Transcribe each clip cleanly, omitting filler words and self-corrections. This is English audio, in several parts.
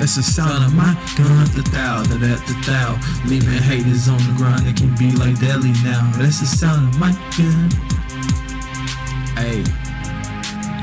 That's the sound of my gun, the thou, leaving haters on the ground. It can be like Delhi now. That's the sound of my gun. Ayy.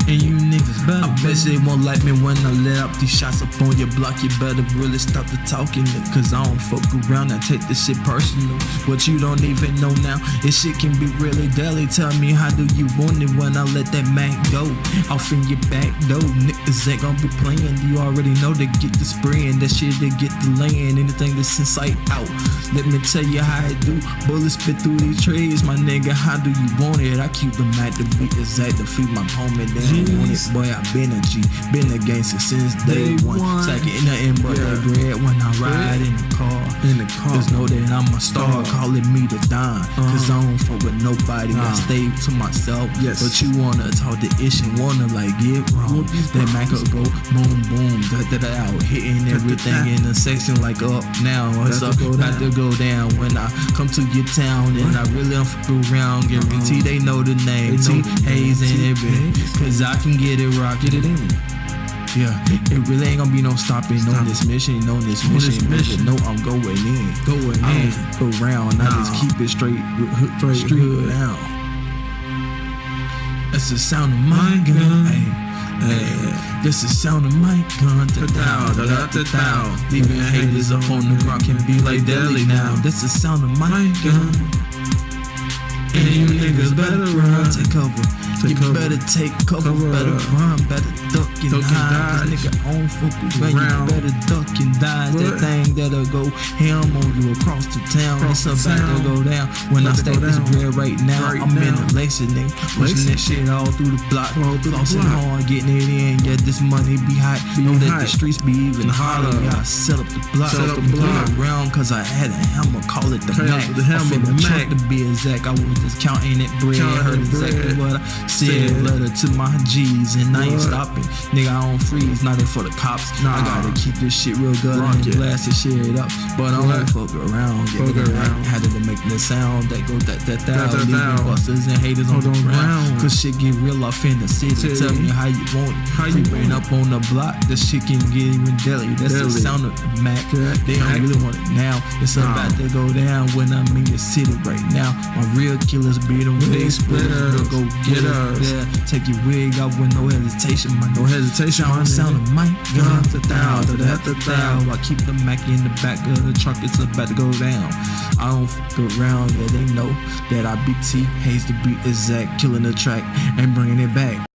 And you niggas better, I bet they won't like me when I let out these shots up on your block. You better really stop the talking, cause I don't fuck around. I take this shit personal, but you don't even know now. This shit can be really deadly. Tell me, how do you want it when I let that man go off in your back door? Niggas ain't gonna be playing. You already know they get the spraying, that shit they get the laying. Anything that's in sight out, let me tell you how I do. Bullets spit through these trees, my nigga. How do you want it? I keep them at the beat exact to feed my homie. Want it, boy, I been a G, been a gangster since day one. Stacking nothing but that bread when I ride in the car. Just know that I'm a star, calling me the Don. Cause I don't fuck with nobody, I stay to myself. But you wanna talk the ish and wanna like get wrong. That Mac will go boom boom, out, hitting everything in the section like up now. It's up, about to go down when I come to your town. And I really don't fuck around, guarantee they know the name. T Hayes and everything, cause I can get it right, get it in. Yeah, it really ain't gonna be no stopping on this mission, No, I'm going in. I don't fuck around, I just keep it straight down. That's the sound of my gun. Ay. That's the sound of my gun. Thou. Leaving haters up on the ground can be like Delhi now. That's the sound of my gun. And you niggas better run, take cover. You better take cover, better run, better duck and hide. This nigga on fuck around, you better duck and die. That thing that'll go ham on you across the town. It's about to go down. When I stack this bread right now, I'm in a Lexus, nigga. Pushing that shit all through the block, flossing hard, getting it in. Yeah, this money be hot. Know that the streets be even hotter. Yeah, I set up the block, around cause I had a hammer, call it the Mac. I'm finna truck to be exact. I was just counting that bread, heard exactly what I said. Letter to my G's and I ain't stopping. Nigga, I don't freeze, not in for the cops. I gotta keep this shit real good and blast this shit up. But I don't fuck around. How did it make the sound that go that leaving busters and haters on the ground? Cause shit get real off in the city. Tell me how you want it. Creeping up on the block, this shit can get even deadly. That's the sound of the Mac. They don't really want it now. It's about to go down when I'm in the city right now. My real killers beat them with they splitters. Go get us. Yeah, take your wig off with no hesitation, man. No hesitation. Sound of my gun, the thou. I keep the Mac in the back of the truck. It's about to go down. I don't fuck around. Yeah, they know that I beat T Hayes to beat exact, killing the track and bringing it back.